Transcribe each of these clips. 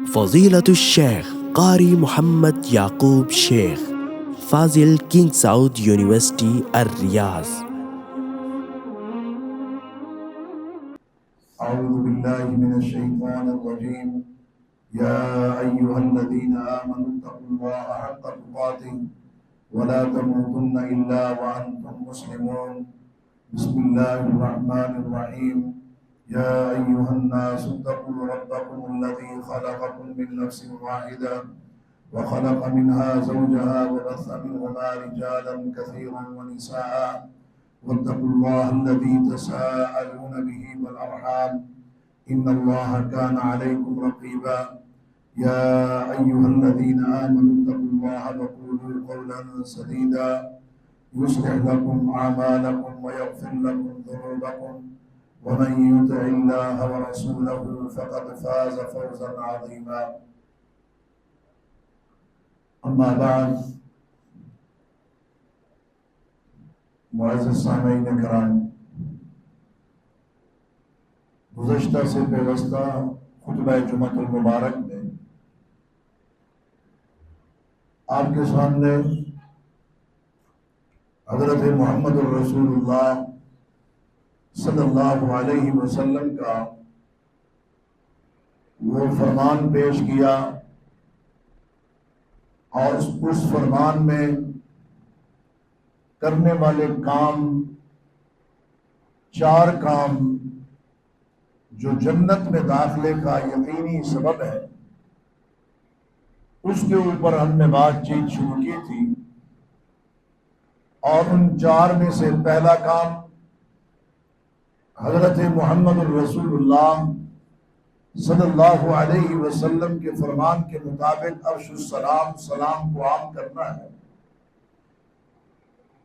فضيلة الشيخ قاري محمد يعقوب شيخ فاضل كينج سعود يونيورسيتي الرياض. أعوذ بالله من الشيطان الرجيم. يا أيها الذين آمنوا اتقوا الله حق تقاته ولا تموتن إلا وأنتم مسلمون. بسم الله الرحمن الرحيم. يا أيها الناس اتقوا ربكم الذي خلقكم من نفس واحدة وخلق منها زوجها وبث منهما رجالا كثيرا ونساء واتقوا الله الذي تساءلون به والأرحام إن الله كان عليكم رقيبا. يا أيها الذين آمنوا اتقوا الله وقولوا قولا سديدا يصلح لكم أعمالكم ويغفر لكم ذنوبكم ومن يطع الله ورسوله فقد فاز فوزا عظيما. أما بعد، معزز سامعین کرام، گزشتہ سے پیوستہ خطبہ جمعۃ المبارک میں آپ کے سامنے حضرت محمد الرسول اللہ صلی اللہ علیہ وسلم کا وہ فرمان پیش کیا، اور اس فرمان میں کرنے والے کام، 4 کام جو جنت میں داخلے کا یقینی سبب ہے، اس کے اوپر ہم نے بات چیت شروع کی تھی. اور ان 4 میں سے پہلا کام حضرت محمد الرسول اللہ صلی اللہ علیہ وسلم کے فرمان کے مطابق افش السلام، سلام کو عام کرنا ہے.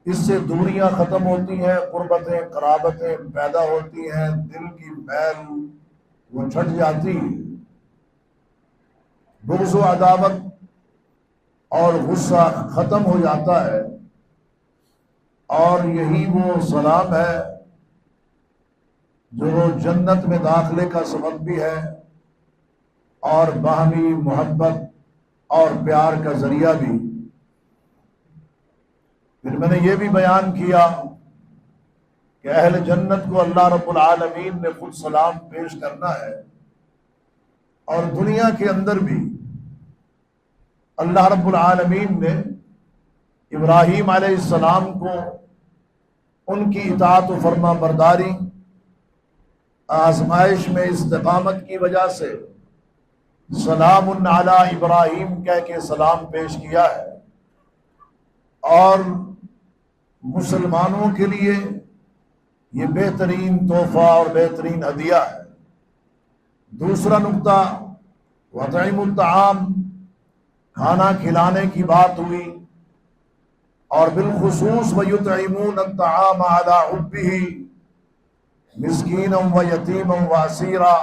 اس سے دوریاں ختم ہوتی ہیں، قربتیں قرابتیں پیدا ہوتی ہیں، دل کی میل وہ چھٹ جاتی ہے، بغض و عداوت اور غصہ ختم ہو جاتا ہے. اور یہی وہ سلام ہے جو جنت میں داخلے کا سبب بھی ہے اور باہمی محبت اور پیار کا ذریعہ بھی. پھر میں نے یہ بھی بیان کیا کہ اہل جنت کو اللہ رب العالمین نے خود سلام پیش کرنا ہے، اور دنیا کے اندر بھی اللہ رب العالمین نے ابراہیم علیہ السلام کو ان کی اطاعت و فرما برداری، آزمائش میں استقامت کی وجہ سے سلام علی ابراہیم کہہ کے سلام پیش کیا ہے. اور مسلمانوں کے لیے یہ بہترین تحفہ اور بہترین ہدیہ ہے. دوسرا نقطہ، وَأَطْعِمُوا الطَّعَامَ، کھانا کھلانے کی بات ہوئی، اور بالخصوص وَيُطْعِمُونَ الطَّعَامَ عَلَىٰ حُبِّهِ مِسْكِينًا وَيَتِيمًا وَأَسِيرًا،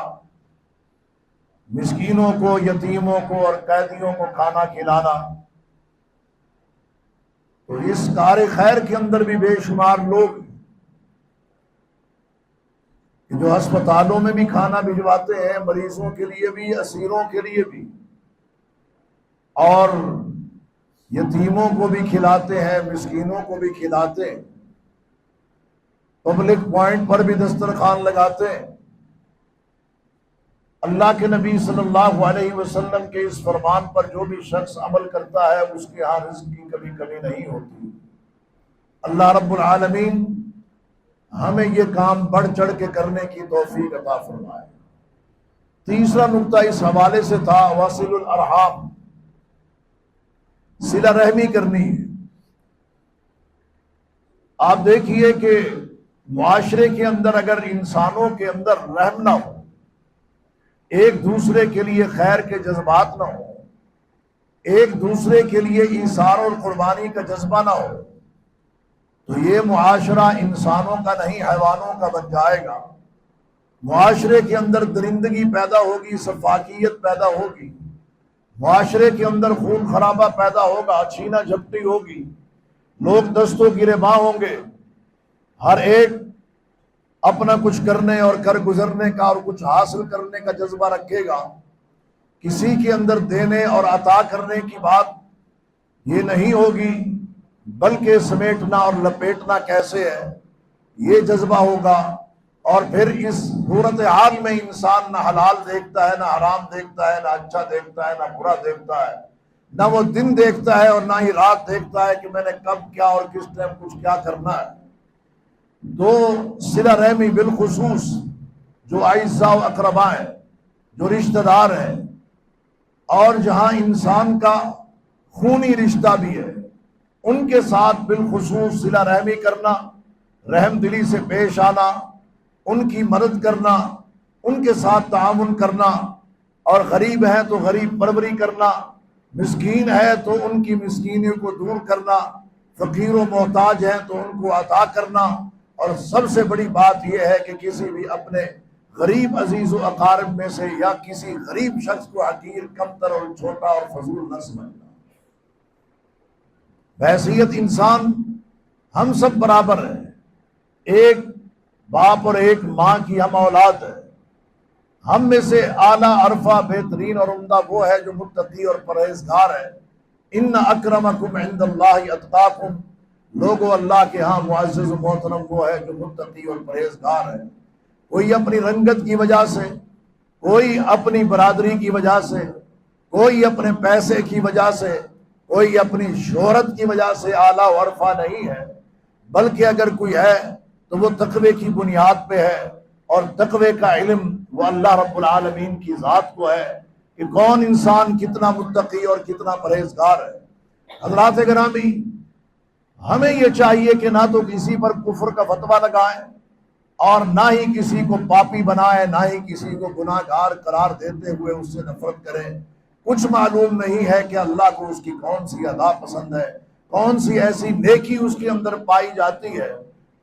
مسکینوں کو، یتیموں کو اور قیدیوں کو کھانا کھلانا. تو اس کار خیر کے اندر بھی بے شمار لوگ جو ہسپتالوں میں بھی کھانا بھجواتے ہیں، مریضوں کے لیے بھی، اسیروں کے لیے بھی، اور یتیموں کو بھی کھلاتے ہیں، مسکینوں کو بھی کھلاتے ہیں، پبلک پوائنٹ پر بھی دسترخوان لگاتے ہیں. اللہ کے نبی صلی اللہ علیہ وسلم کے اس فرمان پر جو بھی شخص عمل کرتا ہے اس کے ہاں رزق کی کبھی کمی نہیں ہوتی. اللہ رب العالمین ہمیں یہ کام بڑھ چڑھ کے کرنے کی توفیق عطا فرمائے. تیسرا نقطہ اس حوالے سے تھا وصل الارحام، صلہ رحمی کرنی ہے. آپ دیکھیے کہ معاشرے کے اندر اگر انسانوں کے اندر رحم نہ ہو، ایک دوسرے کے لیے خیر کے جذبات نہ ہو، ایک دوسرے کے لیے ایثار اور قربانی کا جذبہ نہ ہو، تو یہ معاشرہ انسانوں کا نہیں حیوانوں کا بن جائے گا. معاشرے کے اندر درندگی پیدا ہوگی، سفاکیت پیدا ہوگی، معاشرے کے اندر خون خرابہ پیدا ہوگا، چھینا جھپٹی ہوگی، لوگ دستوں گریباں ہوں گے. ہر ایک اپنا کچھ کرنے اور کر گزرنے کا اور کچھ حاصل کرنے کا جذبہ رکھے گا. کسی کے اندر دینے اور عطا کرنے کی بات یہ نہیں ہوگی، بلکہ سمیٹنا اور لپیٹنا کیسے ہے یہ جذبہ ہوگا۔ اور پھر اس صورتحال میں انسان نہ حلال دیکھتا ہے، نہ حرام دیکھتا ہے، نہ اچھا دیکھتا ہے، نہ برا دیکھتا ہے، نہ وہ دن دیکھتا ہے اور نہ ہی رات دیکھتا ہے کہ میں نے کب کیا اور کس ٹائم کچھ کیا کرنا ہے۔ تو صلہ رحمی بالخصوص جو اعزاء و اقرباء ہیں، جو رشتہ دار ہیں، اور جہاں انسان کا خونی رشتہ بھی ہے، ان کے ساتھ بالخصوص صلہ رحمی کرنا، رحم دلی سے پیش آنا، ان کی مدد کرنا، ان کے ساتھ تعاون کرنا، اور غریب ہے تو غریب پروری کرنا، مسکین ہے تو ان کی مسکینی کو دور کرنا، فقیر و محتاج ہیں تو ان کو عطا کرنا۔ اور سب سے بڑی بات یہ ہے کہ کسی بھی اپنے غریب عزیز و اقارب میں سے یا کسی غریب شخص کو حقیر، کمتر اور چھوٹا اور فضول نہ سمجھنا۔ بحیثیت انسان ہم سب برابر ہیں، ایک باپ اور ایک ماں کی ہم اولاد ہے۔ ہم میں سے اعلیٰ، عرفہ، بہترین اور عمدہ وہ ہے جو متقی اور پرہیزگار ہے۔ ان اکرمکم عند اللہ اتقاکم، لوگوں اللہ کے ہاں معزز و محترم وہ ہے جو متقی اور پرہیزگار ہے۔ کوئی اپنی رنگت کی وجہ سے، کوئی اپنی برادری کی وجہ سے، کوئی اپنے پیسے کی وجہ سے، کوئی اپنی شہرت کی وجہ سے اعلیٰ و عرفہ نہیں ہے، بلکہ اگر کوئی ہے تو وہ تقوی کی بنیاد پہ ہے، اور تقوی کا علم وہ اللہ رب العالمین کی ذات کو ہے کہ کون انسان کتنا متقی اور کتنا پرہیزگار ہے۔ حضرات گرامی، ہمیں یہ چاہیے کہ نہ تو کسی پر کفر کا فتویٰ لگائیں اور نہ ہی کسی کو پاپی بنائیں، نہ ہی کسی کو گناہ گار قرار دیتے ہوئے اس سے نفرت کریں۔ کچھ معلوم نہیں ہے کہ اللہ کو اس کی کون سی ادا پسند ہے، کون سی ایسی نیکی اس کے اندر پائی جاتی ہے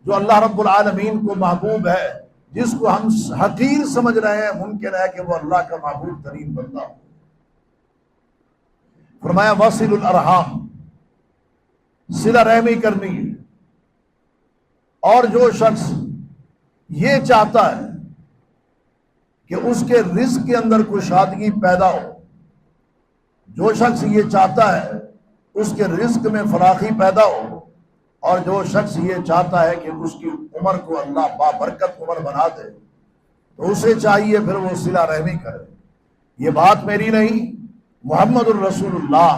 جو اللہ رب العالمین کو محبوب ہے، جس کو ہم حقیر سمجھ رہے ہیں ممکن ہے کہ وہ اللہ کا محبوب ترین بندہ ہو۔ فرمایا وصل الارحام، صلہ رحمی کرنی ہے۔ اور جو شخص یہ چاہتا ہے کہ اس کے رزق کے اندر کشادگی پیدا ہو، جو شخص یہ چاہتا ہے اس کے رزق میں فراخی پیدا ہو، اور جو شخص یہ چاہتا ہے کہ اس کی عمر کو اللہ بابرکت عمر بنا دے، تو اسے چاہیے پھر وہ صلہ رحمی کرے۔ یہ بات میری نہیں، محمد الرسول اللہ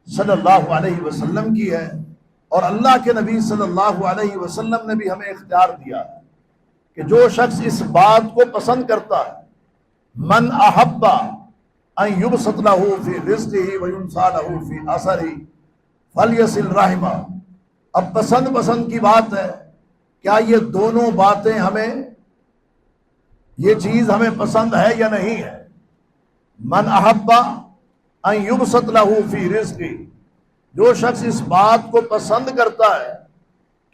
صلی اللہ علیہ وسلم کی ہے، اور اللہ کے نبی صلی اللہ علیہ وسلم نے بھی ہمیں اختیار دیا ہے کہ جو شخص اس بات کو پسند کرتا ہے، من احب ان یبسط لہ فی رزقہ وینسیٰ لہ فی اثرہ فلیصل رحمہ۔ اب پسند کی بات ہے، کیا یہ دونوں باتیں ہمیں، یہ چیز ہمیں پسند ہے یا نہیں ہے؟ من احب ان یبسط لہ فی رزقہ، جو شخص اس بات کو پسند کرتا ہے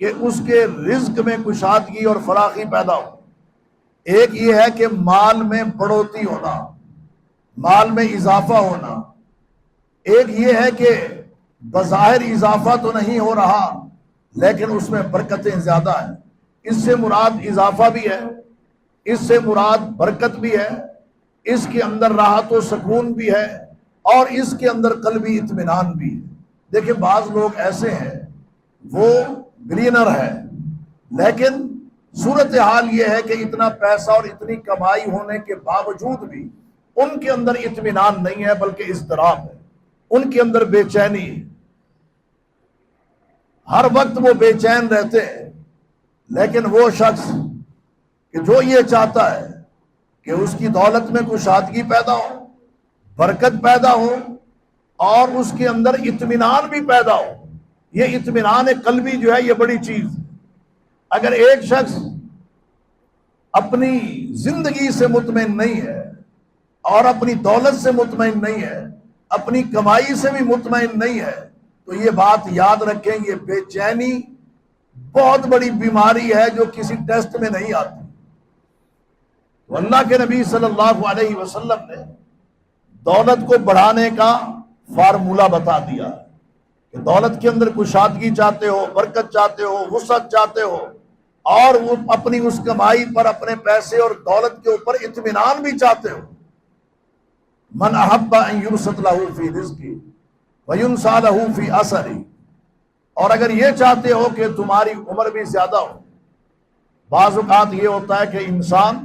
کہ اس کے رزق میں کشادگی اور فراخی پیدا ہو۔ ایک یہ ہے کہ مال میں بڑھوتی ہونا، مال میں اضافہ ہونا۔ ایک یہ ہے کہ بظاہر اضافہ تو نہیں ہو رہا لیکن اس میں برکتیں زیادہ ہیں۔ اس سے مراد اضافہ بھی ہے، اس سے مراد برکت بھی ہے، اس کے اندر راحت و سکون بھی ہے، اور اس کے اندر قلبی اطمینان بھی ہے۔ دیکھیں بعض لوگ ایسے ہیں، وہ بلینر ہے، لیکن صورتحال یہ ہے کہ اتنا پیسہ اور اتنی کمائی ہونے کے باوجود بھی ان کے اندر اطمینان نہیں ہے، بلکہ اضطراب ہے، ان کے اندر بے چینی ہے، ہر وقت وہ بے چین رہتے ہیں۔ لیکن وہ شخص کہ جو یہ چاہتا ہے کہ اس کی دولت میں کشادگی پیدا ہو، برکت پیدا ہو، اور اس کے اندر اطمینان بھی پیدا ہو، یہ اطمینان قلبی جو ہے یہ بڑی چیز ہے۔ اگر ایک شخص اپنی زندگی سے مطمئن نہیں ہے اور اپنی دولت سے مطمئن نہیں ہے، اپنی کمائی سے بھی مطمئن نہیں ہے، تو یہ بات یاد رکھیں، یہ بے چینی بہت بڑی بیماری ہے جو کسی ٹیسٹ میں نہیں آتی۔ تو اللہ کے نبی صلی اللہ علیہ وسلم نے دولت کو بڑھانے کا فارمولہ بتا دیا کہ دولت کے اندر کشادگی چاہتے ہو، برکت چاہتے ہو، وسعت چاہتے ہو، اور وہ اپنی اس کمائی پر، اپنے پیسے اور دولت کے اوپر اطمینان بھی چاہتے ہو، من احب ان یبسط له فی رزقہ وینسى له فی اثرہ، اور اگر یہ چاہتے ہو کہ تمہاری عمر بھی زیادہ ہو، بعض اوقات یہ ہوتا ہے کہ انسان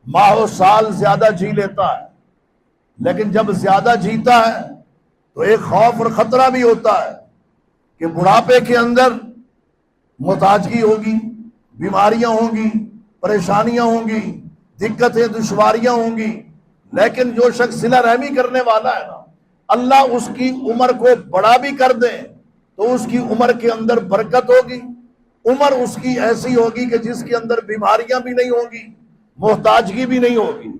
ماہ و سال زیادہ جی لیتا ہے، لیکن جب زیادہ جیتا ہے تو ایک خوف اور خطرہ بھی ہوتا ہے کہ بڑھاپے کے اندر محتاجگی ہوگی، بیماریاں ہوں گی، پریشانیاں ہوں گی، دقتیں دشواریاں ہوں گی۔ لیکن جو شخص صلہ رحمی کرنے والا ہے نا، اللہ اس کی عمر کو بڑا بھی کر دے تو اس کی عمر کے اندر برکت ہوگی، عمر اس کی ایسی ہوگی کہ جس کے اندر بیماریاں بھی نہیں ہوں گی، محتاجگی بھی نہیں ہوگی۔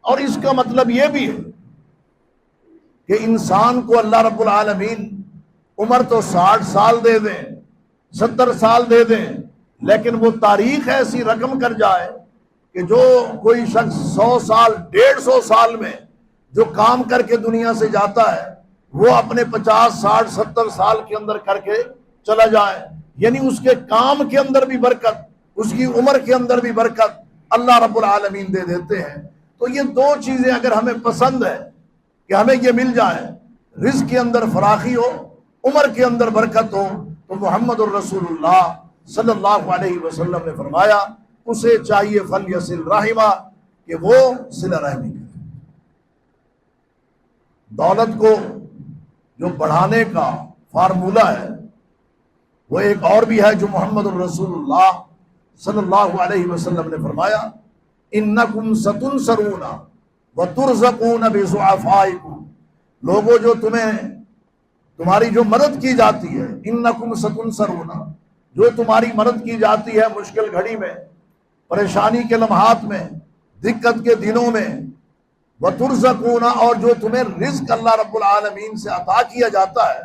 اور اس کا مطلب یہ بھی ہے کہ انسان کو اللہ رب العالمین عمر تو 60 سال دے دیں، 70 سال دے دیں، لیکن وہ تاریخ ایسی رقم کر جائے کہ جو کوئی شخص 100 سال 150 سال میں جو کام کر کے دنیا سے جاتا ہے وہ اپنے 50 60 70 سال کے اندر کر کے چلا جائے، یعنی اس کے کام کے اندر بھی برکت، اس کی عمر کے اندر بھی برکت اللہ رب العالمین دے دیتے ہیں۔ تو یہ دو چیزیں اگر ہمیں پسند ہے کہ ہمیں یہ مل جائے، رزق کے اندر فراخی ہو، عمر کے اندر برکت ہو، تو محمد الرسول اللہ صلی اللہ علیہ وسلم نے فرمایا اسے چاہیے فلیصل رحمہ کہ وہ صلہ رحمی کرے۔ دولت کو جو بڑھانے کا فارمولہ ہے وہ ایک اور بھی ہے جو محمد الرسول اللہ صلی اللہ علیہ وسلم نے فرمایا انکم ستنصرون وترزقون بضعفائکم، لوگوں جو تمہاری جو مدد کی جاتی ہے، انکم ستنصرون، جو تمہاری مدد کی جاتی ہے مشکل گھڑی میں، پریشانی کے لمحات میں، دقت کے دنوں میں، وترزقون، اور جو تمہیں رزق اللہ رب العالمین سے عطا کیا جاتا ہے،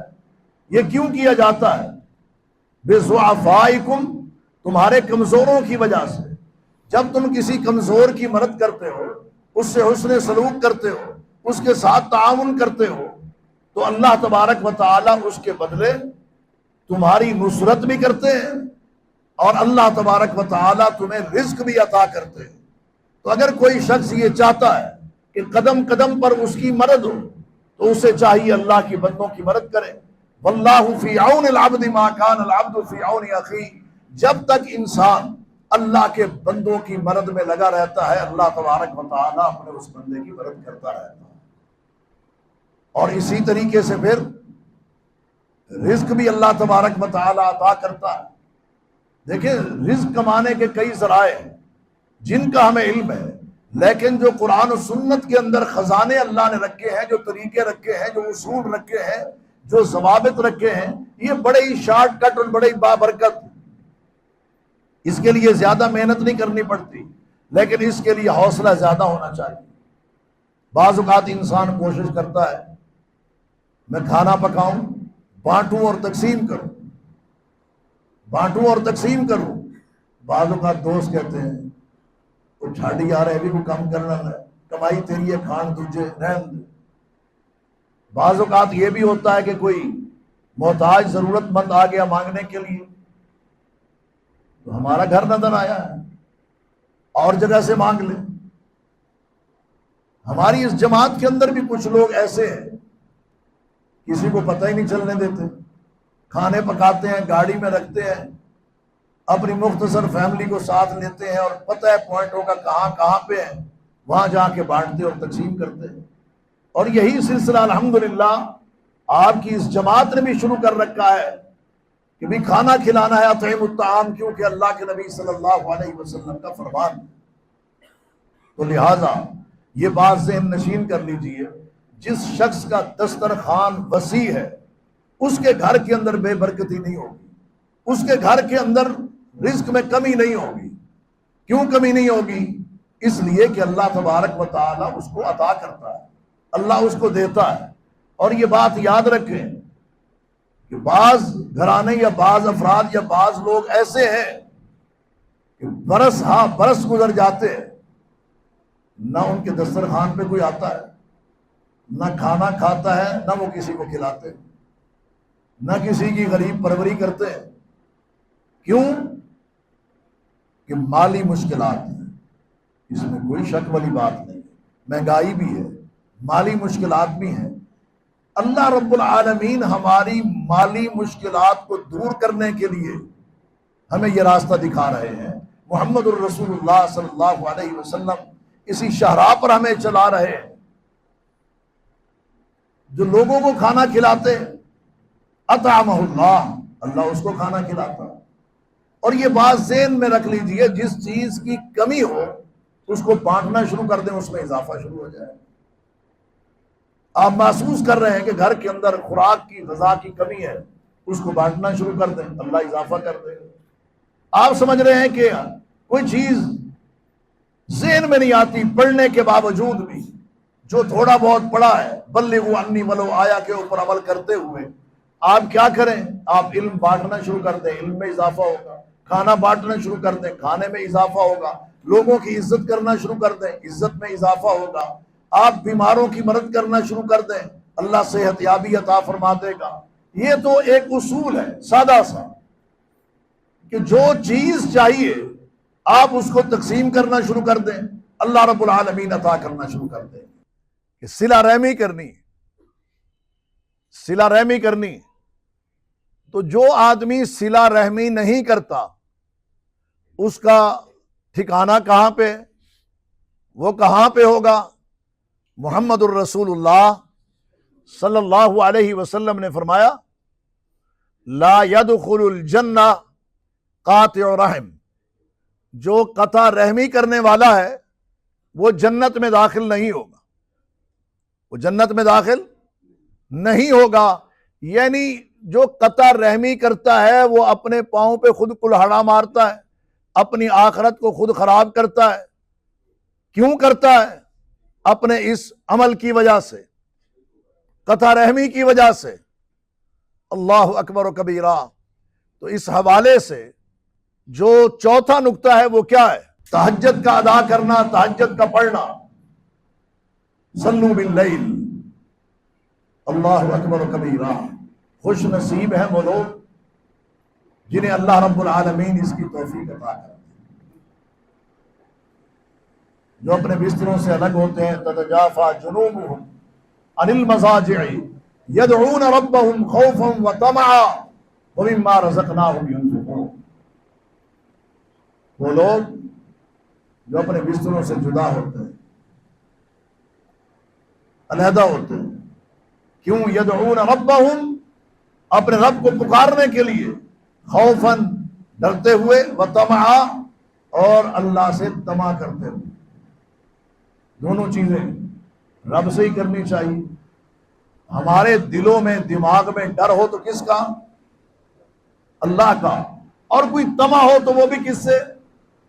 یہ کیوں کیا جاتا ہے؟ بضعفائکم، تمہارے کمزوروں کی وجہ سے۔ جب تم کسی کمزور کی مدد کرتے ہو، اس سے حسن سلوک کرتے ہو، اس کے ساتھ تعاون کرتے ہو، تو اللہ تبارک و تعالی اس کے بدلے تمہاری نصرت بھی کرتے ہیں اور اللہ تبارک و تعالی تمہیں رزق بھی عطا کرتے ہیں۔ تو اگر کوئی شخص یہ چاہتا ہے کہ قدم قدم پر اس کی مدد ہو تو اسے چاہیے اللہ کی بندوں کی مدد کرے۔ واللہ فی عون العبد ما کان العبد فی عون اخیہ، جب تک انسان اللہ کے بندوں کی مدد میں لگا رہتا ہے اللہ تبارک و تعالی اپنے اس بندے کی مدد کرتا رہتا ہے۔ اور اسی طریقے سے پھر رزق بھی اللہ تبارک و تعالی عطا کرتا ہے۔ دیکھیں رزق کمانے کے کئی ذرائع ہیں جن کا ہمیں علم ہے، لیکن جو قرآن و سنت کے اندر خزانے اللہ نے رکھے ہیں، جو طریقے رکھے ہیں، جو اصول رکھے ہیں، جو ضوابط رکھے ہیں، یہ بڑے ہی شارٹ کٹ اور بڑے ہی بابرکت، اس کے لیے زیادہ محنت نہیں کرنی پڑتی، لیکن اس کے لیے حوصلہ زیادہ ہونا چاہیے۔ بعض اوقات انسان کوشش کرتا ہے میں کھانا پکاؤں، بانٹوں اور تقسیم کروں، بانٹوں اور تقسیم کروں۔ بعض اوقات دوست کہتے ہیں وہ چھاڑی آ رہے بھی کو کم کرنا ہے، کمائی تیری ہے کھان تجھے رہن دے۔ بعض اوقات یہ بھی ہوتا ہے کہ کوئی محتاج ضرورت مند آ گیا مانگنے کے لیے، تو ہمارا گھر نظر آیا ہے اور جگہ سے مانگ لے۔ ہماری اس جماعت کے اندر بھی کچھ لوگ ایسے ہیں کسی کو پتہ ہی نہیں چلنے دیتے، کھانے پکاتے ہیں، گاڑی میں رکھتے ہیں، اپنی مختصر فیملی کو ساتھ لیتے ہیں اور پتہ ہے پوائنٹوں کا کہاں پہ ہے، وہاں جا کے بانٹتے اور تقسیم کرتے ہیں۔ اور یہی سلسلہ الحمدللہ آپ کی اس جماعت نے بھی شروع کر رکھا ہے کہ بھی کھانا کھلانا ہے، اطعموا الطعام، کیونکہ اللہ کے نبی صلی اللہ علیہ وسلم کا فرمان۔ تو لہٰذا یہ بات ذہن نشین کر لیجئے، جس شخص کا دسترخوان وسیع ہے اس کے گھر کے اندر بے برکتی نہیں ہوگی، اس کے گھر کے اندر رزق میں کمی نہیں ہوگی۔ کیوں کمی نہیں ہوگی؟ اس لیے کہ اللہ تبارک و تعالی اس کو عطا کرتا ہے، اللہ اس کو دیتا ہے۔ اور یہ بات یاد رکھیں کہ بعض گھرانے یا بعض افراد یا بعض لوگ ایسے ہیں کہ برس گزر جاتے ہیں، نہ ان کے دسترخوان پہ کوئی آتا ہے، نہ کھانا کھاتا ہے، نہ وہ کسی کو کھلاتے، نہ کسی کی غریب پروری کرتے ہیں۔ کیوں؟ کہ مالی مشکلات ہیں، اس میں کوئی شک والی بات نہیں، مہنگائی بھی ہے، مالی مشکلات بھی ہیں، اللہ رب العالمین ہماری مالی مشکلات کو دور کرنے کے لیے ہمیں یہ راستہ دکھا رہے ہیں۔ محمد الرسول اللہ صلی اللہ علیہ وسلم اسی شاہراہ پر ہمیں چلا رہے ہیں۔ جو لوگوں کو کھانا کھلاتے اطعمہ اللہ، اللہ اس کو کھانا کھلاتا۔ اور یہ بات ذہن میں رکھ لیجئے، جس چیز کی کمی ہو اس کو بانٹنا شروع کر دیں، اس میں اضافہ شروع ہو جائے۔ آپ محسوس کر رہے ہیں کہ گھر کے اندر خوراک کی، غذا کی کمی ہے، اس کو بانٹنا شروع کر دیں، اللہ اضافہ کر دے۔ آپ سمجھ رہے ہیں کہ کوئی چیز ذہن میں نہیں آتی، پڑھنے کے باوجود بھی جو تھوڑا بہت پڑھا ہے، بلغوا عنی ولو آیا کے اوپر عمل کرتے ہوئے آپ کیا کریں؟ آپ علم بانٹنا شروع کر دیں، علم میں اضافہ ہوگا۔ کھانا بانٹنا شروع کر دیں، کھانے میں اضافہ ہوگا۔ لوگوں کی عزت کرنا شروع کر دیں، عزت میں اضافہ ہوگا۔ آپ بیماروں کی مدد کرنا شروع کر دیں، اللہ صحت یابی عطا فرما دے گا۔ یہ تو ایک اصول ہے سادہ سا، کہ جو چیز چاہیے آپ اس کو تقسیم کرنا شروع کر دیں، اللہ رب العالمین عطا کرنا شروع کر دیں۔ کہ صلہ رحمی کرنی، صلہ رحمی کرنی، تو جو آدمی صلہ رحمی نہیں کرتا اس کا ٹھکانہ کہاں پہ؟ وہ کہاں پہ ہوگا؟ محمد الرسول اللہ صلی اللہ علیہ وسلم نے فرمایا لا يدخل الجنہ قاطع رحم، جو قطع رحمی کرنے والا ہے وہ جنت میں داخل نہیں ہوگا، وہ جنت میں داخل نہیں ہوگا۔ یعنی جو قطع رحمی کرتا ہے وہ اپنے پاؤں پہ خود کلہاڑا مارتا ہے، اپنی آخرت کو خود خراب کرتا ہے۔ کیوں کرتا ہے؟ اپنے اس عمل کی وجہ سے، قطع رحمی کی وجہ سے۔ اللہ اکبر و کبیرہ۔ تو اس حوالے سے جو چوتھا نقطہ ہے وہ کیا ہے؟ تہجد کا ادا کرنا، تہجد کا پڑھنا۔ صلو باللیل، اللہ اکبر و کبیرہ۔ خوش نصیب ہیں وہ لوگ جنہیں اللہ رب العالمین اس کی توفیق عطا کرتے ہیں، جو اپنے بستروں سے الگ ہوتے ہیں۔ تتجافى جنوبهم عن المضاجع يدعون ربهم خوفا وطمعا ومما رزقناهم ينفقون۔ وہ لوگ جو اپنے بستروں سے جدا ہوتے ہیں، علیحدہ ہوتے ہیں۔ کیوں؟ یدعون ربهم، اپنے رب کو پکارنے کے لیے، خوفاً ڈرتے ہوئے، وطمعا اور اللہ سے طمع کرتے ہوئے۔ دونوں چیزیں رب سے ہی کرنی چاہیے۔ ہمارے دلوں میں، دماغ میں ڈر ہو تو کس کا؟ اللہ کا۔ اور کوئی طمع ہو تو وہ بھی کس سے؟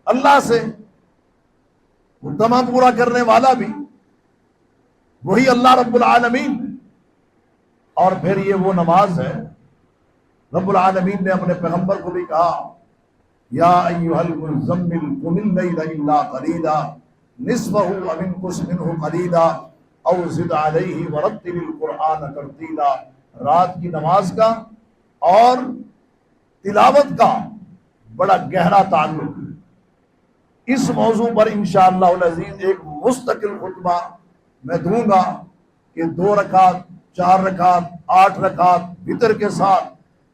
اللہ سے۔ وہ طمع پورا کرنے والا بھی وہی اللہ رب العالمین۔ اور پھر یہ وہ نماز ہے، رب العالمین نے اپنے پیغمبر کو بھی کہا یا ایھا المزمل قم اللیل الا قلیلا نصفہ او انقص منہ قلیلا او زد علیہ ورتل القرآن ترتیلا۔ رات کی نماز کا اور تلاوت کا بڑا گہرا تعلق ہے۔ اس موضوع پر انشاءاللہ العزیز ایک مستقل خطبہ میں دوں گا کہ 2 رکعت، 4 رکعت، 8 رکعت وتر کے ساتھ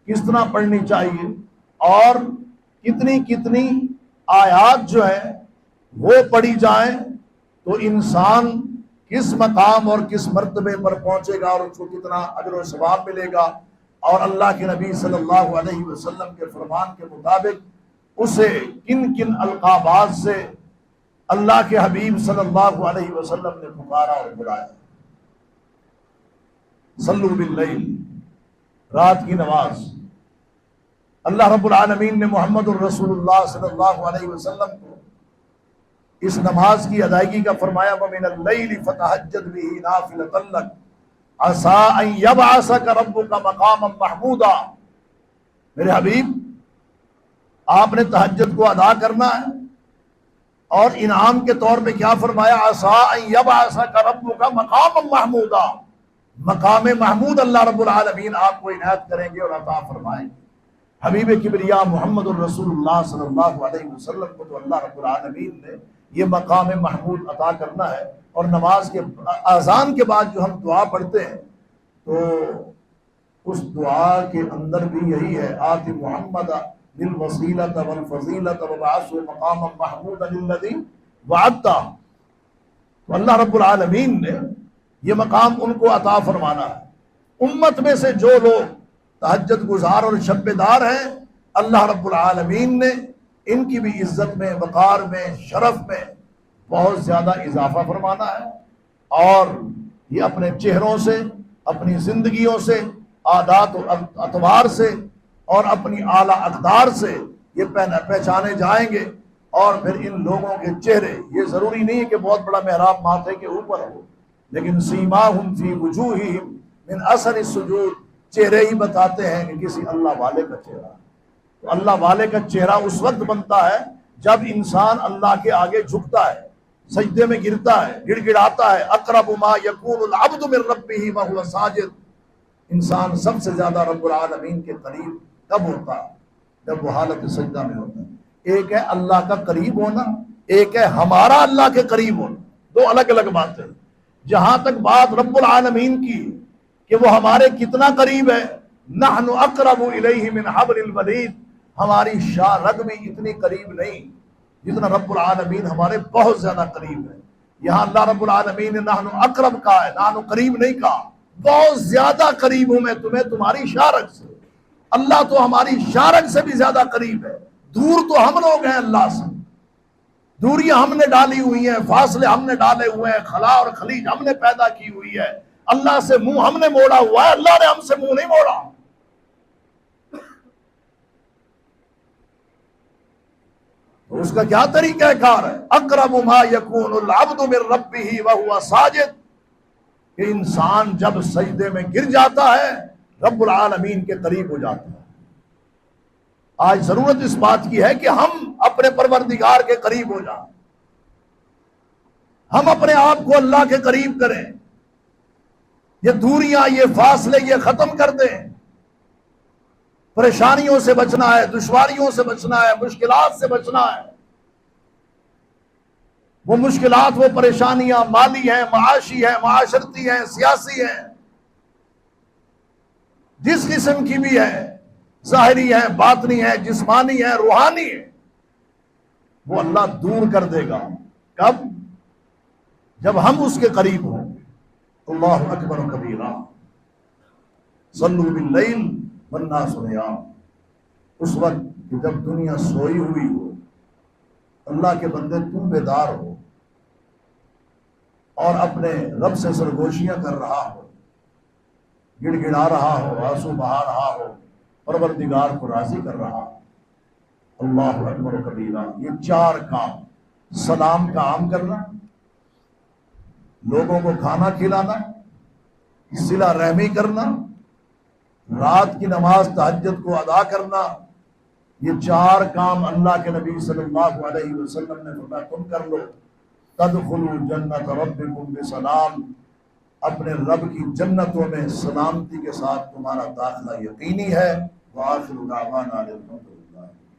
کس طرح پڑھنی چاہیے، اور کتنی کتنی آیات جو ہیں وہ پڑھی جائیں تو انسان کس مقام اور کس مرتبے پر پہنچے گا، اور اس کو کتنا اجر و ثواب ملے گا، اور اللہ کے نبی صلی اللہ علیہ وسلم کے فرمان کے مطابق اسے کن کن القابات سے اللہ کے حبیب صلی اللہ علیہ وسلم نے پکارا اور بلایا۔ صلو باللیل، رات کی نماز۔ اللہ رب العالمین نے محمد الرسول اللہ صلی اللہ علیہ وسلم کو اس نماز کی ادائیگی کا فرمایا وَمِنَ اللَّيْلِ فَتَهَجَّدْ بِهِ نَافِلَةً لَكَ عَسَىٰ أَن يَبْعَثَكَ رَبُّكَ مَقَامًا مَحْمُودًا۔ میرے حبیب، آپ نے تہجد کو ادا کرنا ہے، اور انعام کے طور پہ کیا فرمایا؟ عَسَىٰ أَن يَبْعَثَكَ رَبُّكَ مَقَامًا مَحْمُودًا۔ مقام محمود اللہ رب العالمین آپ کو عنایت کریں گے اور عطا فرمائیں گے۔ حبیب کبریا محمد الرسول اللہ صلی اللہ علیہ وسلم کو تو اللہ رب العالمین نے یہ مقام محمود عطا کرنا ہے، اور نماز کے اذان کے بعد جو ہم دعا پڑھتے ہیں تو اس دعا کے اندر بھی یہی ہے، آت محمد للوسیلۃ والفضیلۃ وبعثہ مقاما محمودا الذی وعدتہ۔ تو اللہ رب العالمین نے یہ مقام ان کو عطا فرمانا ہے۔ امت میں سے جو لوگ تہجد گزار اور شب بیدار ہیں، اللہ رب العالمین نے ان کی بھی عزت میں، وقار میں، شرف میں بہت زیادہ اضافہ فرمانا ہے، اور یہ اپنے چہروں سے، اپنی زندگیوں سے، عادات و اطوار سے اور اپنی اعلیٰ اقدار سے یہ پہچانے جائیں گے۔ اور پھر ان لوگوں کے چہرے، یہ ضروری نہیں ہے کہ بہت بڑا محراب ماتھے کے اوپر ہو، لیکن سیماہم فی وجوہہم من اثر السجود، چہرے ہی بتاتے ہیں کہ کسی اللہ والے کا چہرہ۔ تو اللہ والے کا چہرہ اس وقت بنتا ہے جب انسان اللہ کے آگے جھکتا ہے، سجدے میں گرتا ہے، گڑ گڑاتا ہے۔ اقرب ما یکون العبد من ربہ وہو ساجد، انسان سب سے زیادہ رب العالمین کے قریب کب ہوتا ہے؟ جب وہ حالت سجدہ میں ہوتا ہے۔ ایک ہے اللہ کا قریب ہونا، ایک ہے ہمارا اللہ کے قریب ہونا، دو الگ الگ باتیں۔ جہاں تک بات رب العالمین کی کہ وہ ہمارے کتنا قریب ہے، نحن اقرب الیہ من حبل الورید، ہماری شاہ رگ بھی اتنی قریب نہیں جتنا رب العالمین ہمارے بہت زیادہ قریب ہے۔ یہاں اللہ رب العالمین نے نحن اقرب کہا ہے، نحن قریب نہیں کہا۔ بہت زیادہ قریب ہوں میں تمہیں تمہاری شاہ رگ سے۔ اللہ تو ہماری شاہ رگ سے بھی زیادہ قریب ہے، دور تو ہم لوگ ہیں اللہ سے، دوریاں ہم نے ڈالی ہوئی ہیں، فاصلے ہم نے ڈالے ہوئے ہیں، خلا اور خلیج ہم نے پیدا کی ہوئی ہے۔ اللہ سے منہ ہم نے موڑا ہوا ہے، اللہ نے ہم سے منہ نہیں موڑا۔ تو اس کا کیا طریقہ کار ہے؟ اقرب ما یکون العبد من ربہ وہو ساجد، کہ انسان جب سجدے میں گر جاتا ہے رب العالمین کے قریب ہو جاتا ہے۔ آج ضرورت اس بات کی ہے کہ ہم اپنے پروردگار کے قریب ہو جائیں، ہم اپنے آپ کو اللہ کے قریب کریں، یہ دوریاں، یہ فاصلے یہ ختم کر دیں۔ پریشانیوں سے بچنا ہے، دشواریوں سے بچنا ہے، مشکلات سے بچنا ہے۔ وہ مشکلات، وہ پریشانیاں مالی ہیں، معاشی ہیں، معاشرتی ہیں، سیاسی ہیں، جس قسم کی بھی ہے، ظاہری ہے، باطنی ہے، جسمانی ہے، روحانی ہے، وہ اللہ دور کر دے گا۔ کب؟ جب ہم اس کے قریب ہوں۔ اللہ اکبر کبیرہ، صلوا باللیل والناس نیام، اس وقت کہ جب دنیا سوئی ہوئی ہو، اللہ کے بندے تو بیدار ہو اور اپنے رب سے سرگوشیاں کر رہا ہو، گڑ گڑا رہا ہو، آنسو بہا رہا ہو، پروردگار کو راضی کر رہا ہو۔ اللہ اکبر و کبیرہ، یہ چار کام، سلام کا عام کرنا، لوگوں کو کھانا کھلانا، صلہ رحمی کرنا، رات کی نماز تہجد کو ادا کرنا، یہ چار کام اللہ کے نبی صلی اللہ علیہ وسلم نے فرمایا تم کر لو، تدخلوا جنت ربکم بسلام، اپنے رب کی جنتوں میں سلامتی کے ساتھ تمہارا داخلہ یقینی ہے۔ وآخر دعوانا الحمدللہ۔